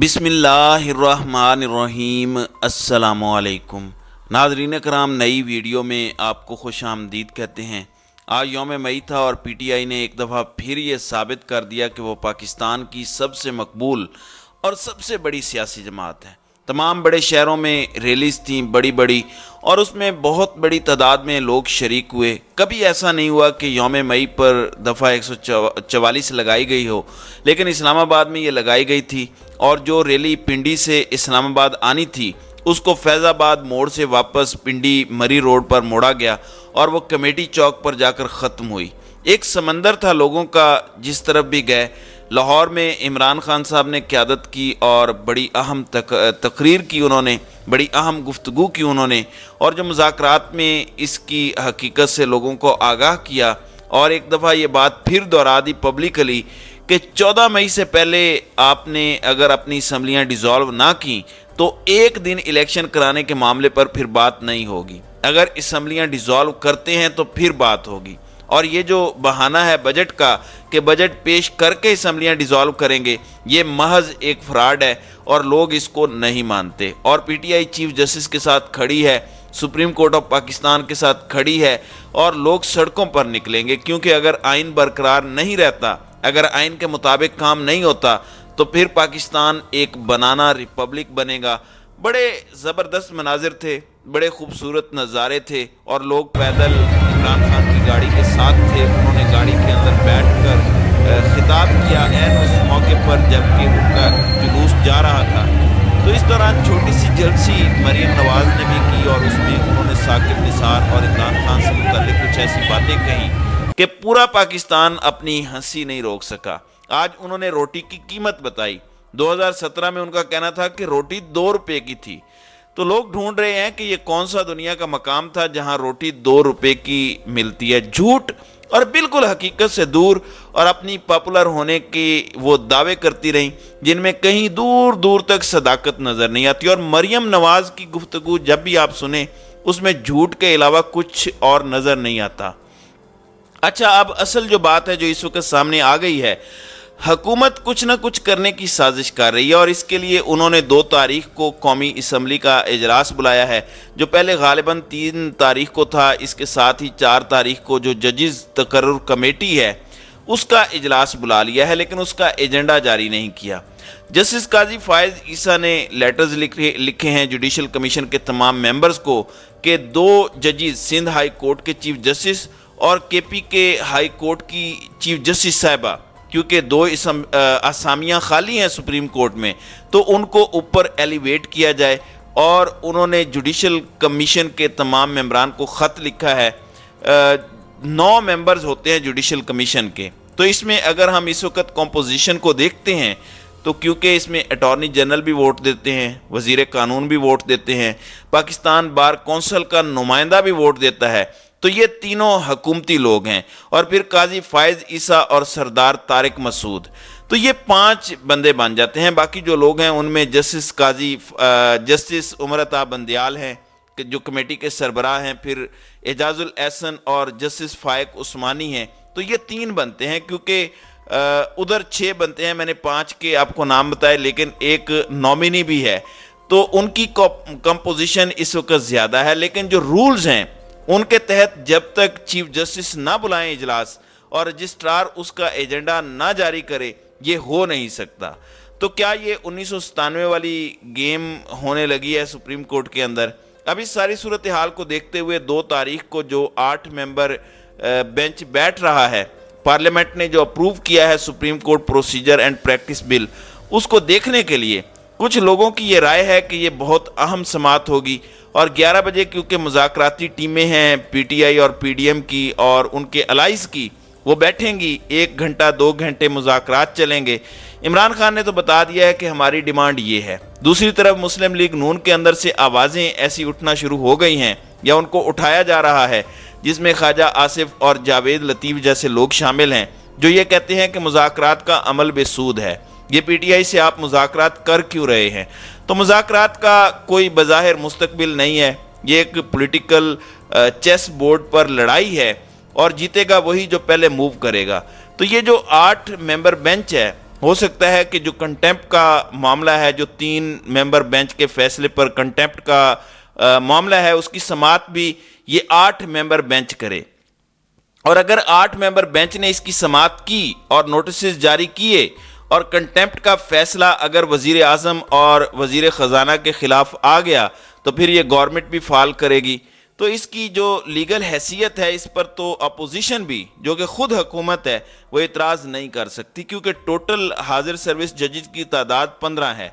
بسم اللہ الرحمن الرحیم۔ السلام علیکم ناظرین کرام، نئی ویڈیو میں آپ کو خوش آمدید کہتے ہیں۔ آج یوم مئی تھا اور پی ٹی آئی نے ایک دفعہ پھر یہ ثابت کر دیا کہ وہ پاکستان کی سب سے مقبول اور سب سے بڑی سیاسی جماعت ہے۔ تمام بڑے شہروں میں ریلیز تھیں بڑی اور اس میں بہت بڑی تعداد میں لوگ شریک ہوئے۔ کبھی ایسا نہیں ہوا کہ یوم مئی پر دفعہ 144 لگائی گئی ہو، لیکن اسلام آباد میں یہ لگائی گئی تھی، اور جو ریلی پنڈی سے اسلام آباد آنی تھی اس کو فیض آباد موڑ سے واپس پنڈی مری روڈ پر موڑا گیا اور وہ کمیٹی چوک پر جا کر ختم ہوئی۔ ایک سمندر تھا لوگوں کا جس طرف بھی گئے۔ لاہور میں عمران خان صاحب نے قیادت کی اور بڑی اہم تقریر کی، انہوں نے بڑی اہم گفتگو کی انہوں نے، اور جو مذاکرات میں اس کی حقیقت سے لوگوں کو آگاہ کیا، اور ایک دفعہ یہ بات پھر دہرا دی پبلکلی کہ 14 مئی سے پہلے آپ نے اگر اپنی اسمبلیاں ڈیزالو نہ کی تو ایک دن الیکشن کرانے کے معاملے پر پھر بات نہیں ہوگی، اگر اسمبلیاں ڈیزالو کرتے ہیں تو پھر بات ہوگی۔ اور یہ جو بہانہ ہے بجٹ کا کہ بجٹ پیش کر کے اسمبلیاں ڈیزالو کریں گے، یہ محض ایک فراڈ ہے اور لوگ اس کو نہیں مانتے۔ اور P T I chief justice کے ساتھ کھڑی ہے، سپریم کورٹ آف پاکستان کے ساتھ کھڑی ہے، اور لوگ سڑکوں پر نکلیں گے، کیونکہ اگر آئین برقرار نہیں رہتا، اگر آئین کے مطابق کام نہیں ہوتا تو پھر پاکستان ایک بنانا ریپبلک بنے گا۔ بڑے زبردست مناظر تھے، بڑے خوبصورت نظارے تھے، اور لوگ پیدل عمران خان کی گاڑی کے ساتھ تھے۔ انہوں نے گاڑی کے اندر بیٹھ کر خطاب کیا عین اس موقع پر جب کہ ان کا جلوس جا رہا تھا۔ تو اس دوران چھوٹی سی جلسی مریم نواز نے بھی کی، اور اس میں انہوں نے ثاقب نثار اور عمران خان سے متعلق کچھ ایسی باتیں کہیں کہ پورا پاکستان اپنی ہنسی نہیں روک سکا۔ آج انہوں نے روٹی کی قیمت بتائی۔ 2017 میں ان کا کہنا تھا کہ روٹی 2 روپے کی تھی۔ تو لوگ ڈھونڈ رہے ہیں کہ یہ کون سا دنیا کا مقام تھا جہاں روٹی 2 روپے کی ملتی ہے۔ جھوٹ اور بالکل حقیقت سے دور، اور اپنی پاپولر ہونے کے وہ دعوے کرتی رہیں جن میں کہیں دور دور تک صداقت نظر نہیں آتی۔ اور مریم نواز کی گفتگو جب بھی آپ سنیں اس میں جھوٹ کے علاوہ کچھ اور نظر نہیں آتا۔ اچھا، اب اصل جو بات ہے جو اس وقت سامنے آ گئی ہے، حکومت کچھ نہ کچھ کرنے کی سازش کر رہی ہے، اور اس کے لیے انہوں نے 2 تاریخ کو قومی اسمبلی کا اجلاس بلایا ہے، جو پہلے غالباً 3 تاریخ کو تھا۔ اس کے ساتھ ہی 4 تاریخ کو جو ججز تقرر کمیٹی ہے اس کا اجلاس بلا لیا ہے، لیکن اس کا ایجنڈا جاری نہیں کیا۔ جسٹس قاضی فائز عیسیٰ نے لیٹرز لکھے ہیں جوڈیشل کمیشن کے تمام ممبرز کو کہ 2 ججز سندھ ہائی کورٹ کے چیف جسٹس اور کے پی کے ہائی کورٹ کی چیف جسٹس صاحبہ، کیونکہ 2 اسامیاں خالی ہیں سپریم کورٹ میں، تو ان کو اوپر ایلیویٹ کیا جائے۔ اور انہوں نے جوڈیشل کمیشن کے تمام ممبران کو خط لکھا ہے۔ 9 ممبرز ہوتے ہیں جوڈیشل کمیشن کے، تو اس میں اگر ہم اس وقت کمپوزیشن کو دیکھتے ہیں تو کیونکہ اس میں اٹارنی جنرل بھی ووٹ دیتے ہیں، وزیر قانون بھی ووٹ دیتے ہیں، پاکستان بار کونسل کا نمائندہ بھی ووٹ دیتا ہے، تو یہ تینوں حکومتی لوگ ہیں، اور پھر قاضی فائز عیسیٰ اور سردار طارق مسعود، تو یہ 5 بندے بن جاتے ہیں۔ باقی جو لوگ ہیں ان میں جسٹس عمر عطا بندیال ہیں جو کمیٹی کے سربراہ ہیں، پھر اعجاز الاحسن اور جسٹس فائق عثمانی ہیں، تو یہ 3 بنتے ہیں، کیونکہ ادھر 6 بنتے ہیں، میں نے 5 کے آپ کو نام بتائے، لیکن ایک نامینی بھی ہے، تو ان کی کمپوزیشن اس وقت زیادہ ہے۔ لیکن جو رولز ہیں ان کے تحت جب تک چیف جسٹس نہ بلائیں اجلاس اور رجسٹرار اس کا ایجنڈا نہ جاری کرے، یہ ہو نہیں سکتا۔ تو کیا یہ 1997 والی گیم ہونے لگی ہے سپریم کورٹ کے اندر؟ اب اس ساری صورتحال کو دیکھتے ہوئے 2 تاریخ کو جو 8 ممبر بینچ بیٹھ رہا ہے، پارلیمنٹ نے جو اپروو کیا ہے supreme court procedure and practice bill, اس کو دیکھنے کے لیے کچھ لوگوں کی یہ رائے ہے کہ یہ بہت اہم سماعت ہوگی، اور 11 بجے کیونکہ مذاکراتی ٹیمیں ہیں پی ٹی آئی اور پی ڈی ایم کی اور ان کے الائز کی، وہ بیٹھیں گی، 1 گھنٹہ 2 گھنٹے مذاکرات چلیں گے۔ عمران خان نے تو بتا دیا ہے کہ ہماری ڈیمانڈ یہ ہے۔ دوسری طرف مسلم لیگ نون کے اندر سے آوازیں ایسی اٹھنا شروع ہو گئی ہیں یا ان کو اٹھایا جا رہا ہے، جس میں خواجہ آصف اور جاوید لطیف جیسے لوگ شامل ہیں، جو یہ کہتے ہیں کہ مذاکرات کا عمل بے سود ہے، یہ پی ٹی آئی سے آپ مذاکرات کر کیوں رہے ہیں؟ تو مذاکرات کا کوئی بظاہر مستقبل نہیں ہے، یہ ایک پولیٹیکل چیس بورڈ پر لڑائی ہے، اور جیتے گا وہی جو پہلے موو کرے گا۔ تو یہ جو 8 ممبر بینچ ہے ہو سکتا ہے کہ جو کنٹیمپٹ کا معاملہ ہے، جو 3 ممبر بینچ کے فیصلے پر کنٹیمپٹ کا معاملہ ہے، اس کی سماعت بھی یہ 8 ممبر بینچ کرے، اور اگر 8 ممبر بینچ نے اس کی سماعت کی اور نوٹسز جاری کیے اور کنٹیمپٹ کا فیصلہ اگر وزیر اعظم اور وزیر خزانہ کے خلاف آ گیا تو پھر یہ گورنمنٹ بھی فعال کرے گی، تو اس کی جو لیگل حیثیت ہے اس پر تو اپوزیشن بھی، جو کہ خود حکومت ہے، وہ اعتراض نہیں کر سکتی، کیونکہ ٹوٹل حاضر سروس ججز کی تعداد 15 ہے۔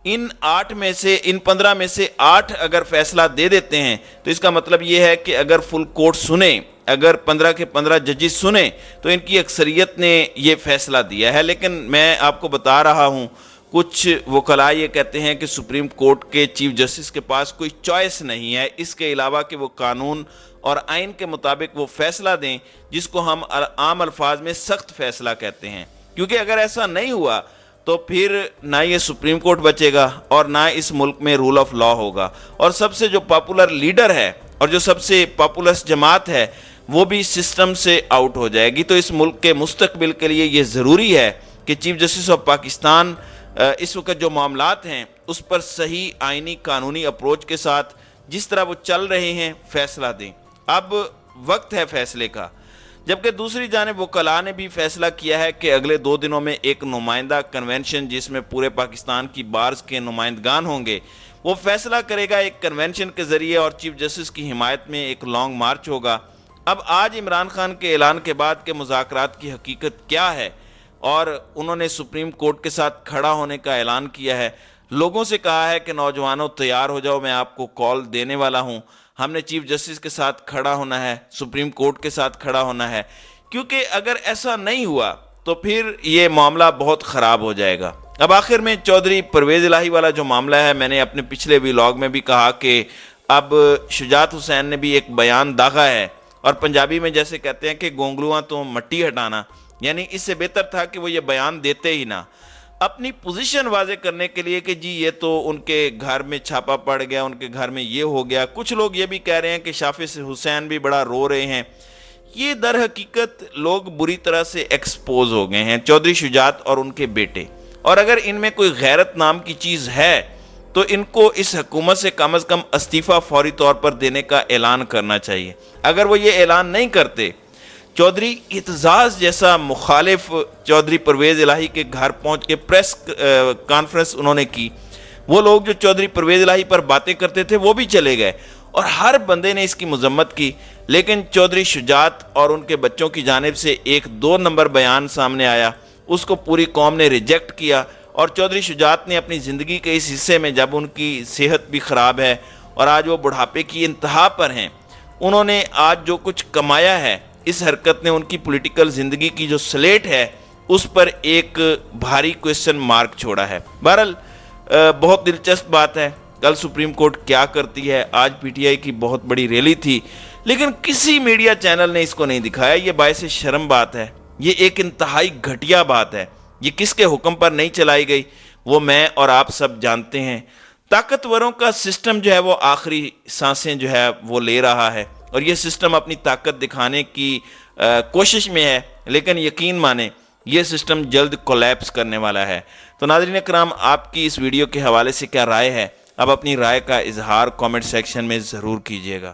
ان 15 میں سے 8 اگر فیصلہ دے دیتے ہیں تو اس کا مطلب یہ ہے کہ اگر فل کورٹ سنیں، اگر 15 کے 15 ججز سنیں تو ان کی اکثریت نے یہ فیصلہ دیا ہے۔ لیکن میں آپ کو بتا رہا ہوں، کچھ وکلاء یہ کہتے ہیں کہ سپریم کورٹ کے چیف جسٹس کے پاس کوئی چوائس نہیں ہے اس کے علاوہ کہ وہ قانون اور آئین کے مطابق وہ فیصلہ دیں، جس کو ہم عام الفاظ میں سخت فیصلہ کہتے ہیں، کیونکہ اگر ایسا نہیں ہوا تو پھر نہ یہ سپریم کورٹ بچے گا اور نہ اس ملک میں رول آف لا ہوگا، اور سب سے جو پاپولر لیڈر ہے اور جو سب سے پاپولر جماعت ہے وہ بھی سسٹم سے آؤٹ ہو جائے گی۔ تو اس ملک کے مستقبل کے لیے یہ ضروری ہے کہ چیف جسٹس آف پاکستان اس وقت جو معاملات ہیں اس پر صحیح آئینی قانونی اپروچ کے ساتھ جس طرح وہ چل رہے ہیں فیصلہ دیں۔ اب وقت ہے فیصلے کا، جبکہ دوسری جانب وکلاء نے بھی فیصلہ کیا ہے کہ اگلے 2 دنوں میں ایک نمائندہ کنونشن جس میں پورے پاکستان کی بارز کے نمائندگان ہوں گے وہ فیصلہ کرے گا ایک کنونشن کے ذریعے، اور چیف جسٹس کی حمایت میں ایک لانگ مارچ ہوگا۔ اب آج عمران خان کے اعلان کے بعد کے مذاکرات کی حقیقت کیا ہے، اور انہوں نے سپریم کورٹ کے ساتھ کھڑا ہونے کا اعلان کیا ہے، لوگوں سے کہا ہے کہ نوجوانوں تیار ہو جاؤ، میں آپ کو کال دینے والا ہوں، ہم نے چیف جسٹس کے ساتھ کھڑا ہونا ہے، سپریم کورٹ کے ساتھ کھڑا ہونا ہے، کیونکہ اگر ایسا نہیں ہوا تو پھر یہ معاملہ بہت خراب ہو جائے گا۔ اب آخر میں چودھری پرویز الہی والا جو معاملہ ہے، میں نے اپنے پچھلے ویلاگ میں بھی کہا کہ اب شجاعت حسین نے بھی ایک بیان داغا ہے، اور پنجابی میں جیسے کہتے ہیں کہ گونگلواں تو مٹی ہٹانا، یعنی اس سے بہتر تھا کہ وہ یہ بیان دیتے ہی نہ، اپنی پوزیشن واضح کرنے کے لیے کہ جی یہ تو ان کے گھر میں چھاپا پڑ گیا، ان کے گھر میں یہ ہو گیا۔ کچھ لوگ یہ بھی کہہ رہے ہیں کہ شافع حسین بھی بڑا رو رہے ہیں۔ یہ در حقیقت لوگ بری طرح سے ایکسپوز ہو گئے ہیں، چودھری شجاعت اور ان کے بیٹے، اور اگر ان میں کوئی غیرت نام کی چیز ہے تو ان کو اس حکومت سے کم از کم استعفیٰ فوری طور پر دینے کا اعلان کرنا چاہیے۔ اگر وہ یہ اعلان نہیں کرتے، چودھری اعتزاز جیسا مخالف چودھری پرویز الہی کے گھر پہنچ کے پریس کانفرنس انہوں نے کی، وہ لوگ جو چودھری پرویز الہی پر باتیں کرتے تھے وہ بھی چلے گئے، اور ہر بندے نے اس کی مذمت کی، لیکن چودھری شجاعت اور ان کے بچوں کی جانب سے ایک 2 نمبر بیان سامنے آیا، اس کو پوری قوم نے ریجیکٹ کیا، اور چودھری شجاعت نے اپنی زندگی کے اس حصے میں جب ان کی صحت بھی خراب ہے اور آج وہ بڑھاپے کی انتہا پر ہیں، انہوں نے آج جو کچھ کمایا ہے، اس حرکت نے ان کی پولیٹیکل زندگی کی جو سلیٹ ہے اس پر ایک بھاری کوئسچن مارک چھوڑا ہے۔ بہرحال بہت دلچسپ بات ہے، کل سپریم کورٹ کیا کرتی ہے۔ آج پی ٹی آئی کی بہت بڑی ریلی تھی، لیکن کسی میڈیا چینل نے اس کو نہیں دکھایا۔ یہ باعث شرم بات ہے، یہ ایک انتہائی گھٹیا بات ہے۔ یہ کس کے حکم پر نہیں چلائی گئی وہ میں اور آپ سب جانتے ہیں۔ طاقتوروں کا سسٹم جو ہے وہ آخری سانسیں جو ہے وہ لے رہا ہے، اور یہ سسٹم اپنی طاقت دکھانے کی کوشش میں ہے، لیکن یقین مانیں یہ سسٹم جلد کولیپس کرنے والا ہے۔ تو ناظرین اکرام، آپ کی اس ویڈیو کے حوالے سے کیا رائے ہے؟ اب اپنی رائے کا اظہار کامنٹ سیکشن میں ضرور کیجیے گا۔